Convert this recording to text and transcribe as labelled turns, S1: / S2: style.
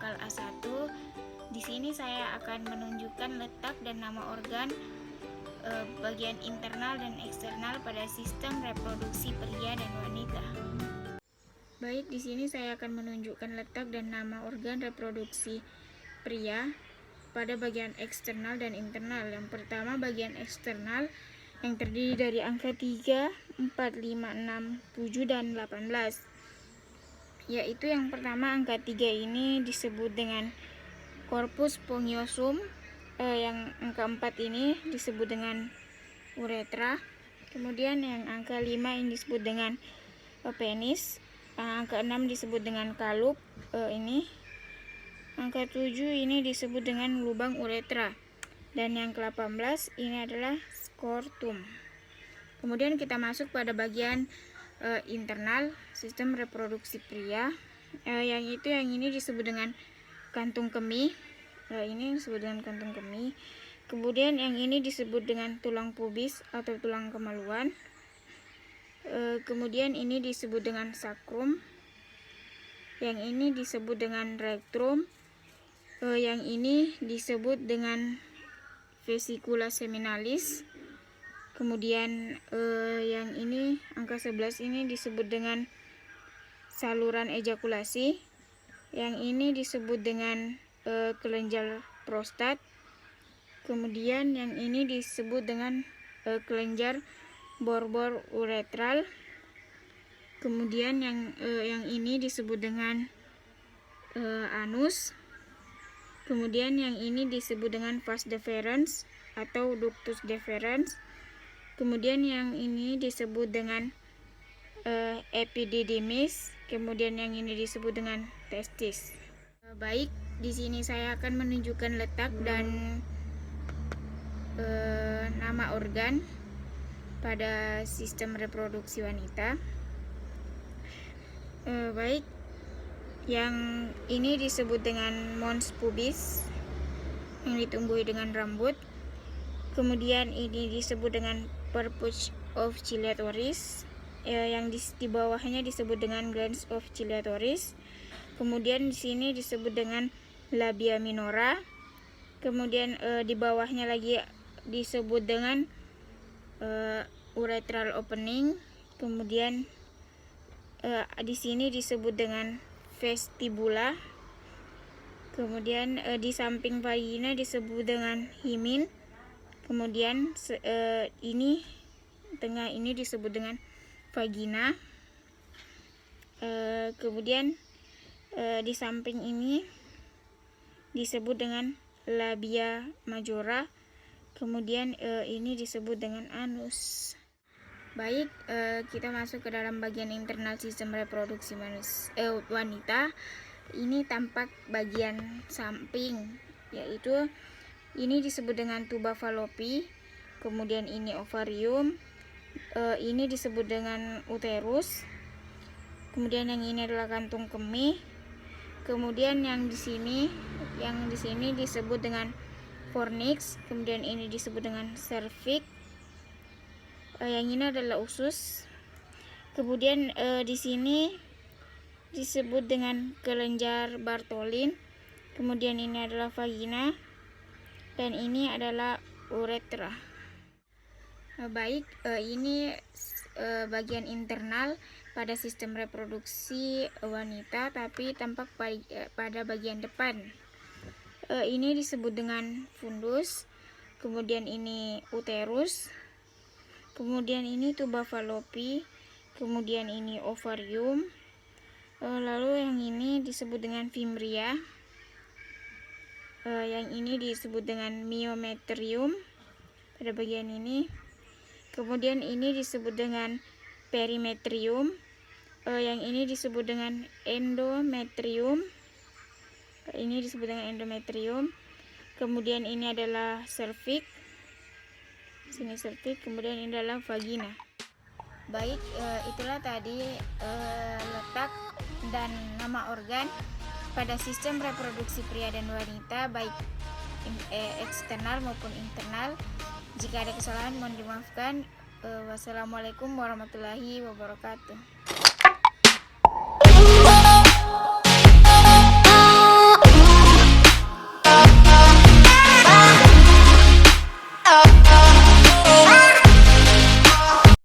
S1: halamal A1. Di sini saya akan menunjukkan letak dan nama organ bagian internal dan eksternal pada sistem reproduksi pria dan wanita. Baik, di sini saya akan menunjukkan letak dan nama organ reproduksi pria pada bagian eksternal dan internal. Yang pertama, bagian eksternal yang terdiri dari angka 3, 4, 5, 6, 7, dan 18. Yaitu yang pertama, angka 3 ini disebut dengan corpus spongiosum, yang angka 4 ini disebut dengan uretra. Kemudian yang angka 5 ini disebut dengan penis, angka 6 disebut dengan kalup, ini angka 7 ini disebut dengan lubang uretra, dan yang ke-18 ini adalah scrotum. Kemudian kita masuk pada bagian internal sistem reproduksi pria, yang ini disebut dengan kantung kemih. Ini disebut dengan kantung kemih. Kemudian yang ini disebut dengan tulang pubis atau tulang kemaluan. Kemudian ini disebut dengan sacrum. Yang ini disebut dengan rectum. Yang ini disebut dengan vesicula seminalis. Kemudian yang ini angka 11 ini disebut dengan saluran ejakulasi. Yang ini disebut dengan kelenjar prostat. Kemudian yang ini disebut dengan kelenjar borbor uretral. Kemudian yang ini disebut dengan anus. Kemudian yang ini disebut dengan vas deferens atau ductus deferens. Kemudian yang ini disebut dengan epididymis. Kemudian yang ini disebut dengan testis. Baik, di sini saya akan menunjukkan letak dan nama organ pada sistem reproduksi wanita. Baik, yang ini disebut dengan mons pubis, yang ditumbuhi dengan rambut. Kemudian ini disebut dengan purpus of ciliatoris, yang di bawahnya disebut dengan glans of ciliatoris. Kemudian di sini disebut dengan labia minora. Kemudian di bawahnya lagi disebut dengan urethral opening. Kemudian di sini disebut dengan vestibula. Kemudian di samping vagina disebut dengan himin. Kemudian ini tengah ini disebut dengan vagina. Kemudian di samping ini disebut dengan labia majora. Kemudian ini disebut dengan anus. Baik, kita masuk ke dalam bagian internal sistem reproduksi wanita. Ini tampak bagian samping, yaitu ini disebut dengan tuba fallopi. Kemudian ini ovarium. Ini disebut dengan uterus. Kemudian yang ini adalah kantung kemih. Kemudian yang di sini disebut dengan fornix. Kemudian ini disebut dengan cervix. Yang ini adalah usus. Kemudian di sini disebut dengan kelenjar Bartholin. Kemudian ini adalah vagina, dan ini adalah uretra. Baik, ini bagian internal pada sistem reproduksi wanita, tapi tampak pada bagian depan. Ini disebut dengan fundus. Kemudian ini uterus. Kemudian ini tuba fallopi. Kemudian ini ovarium. Lalu yang ini disebut dengan fimbria. Yang ini disebut dengan myometrium pada bagian ini. Kemudian ini disebut dengan perimetrium. Yang ini disebut dengan endometrium. Ini disebut dengan endometrium. Kemudian ini adalah cervix. Sini cervix. Kemudian ini adalah vagina. Baik, itulah tadi letak dan nama organ pada sistem reproduksi pria dan wanita, baik eksternal maupun internal. Jika ada kesalahan mohon dimaafkan. Wassalamualaikum warahmatullahi wabarakatuh.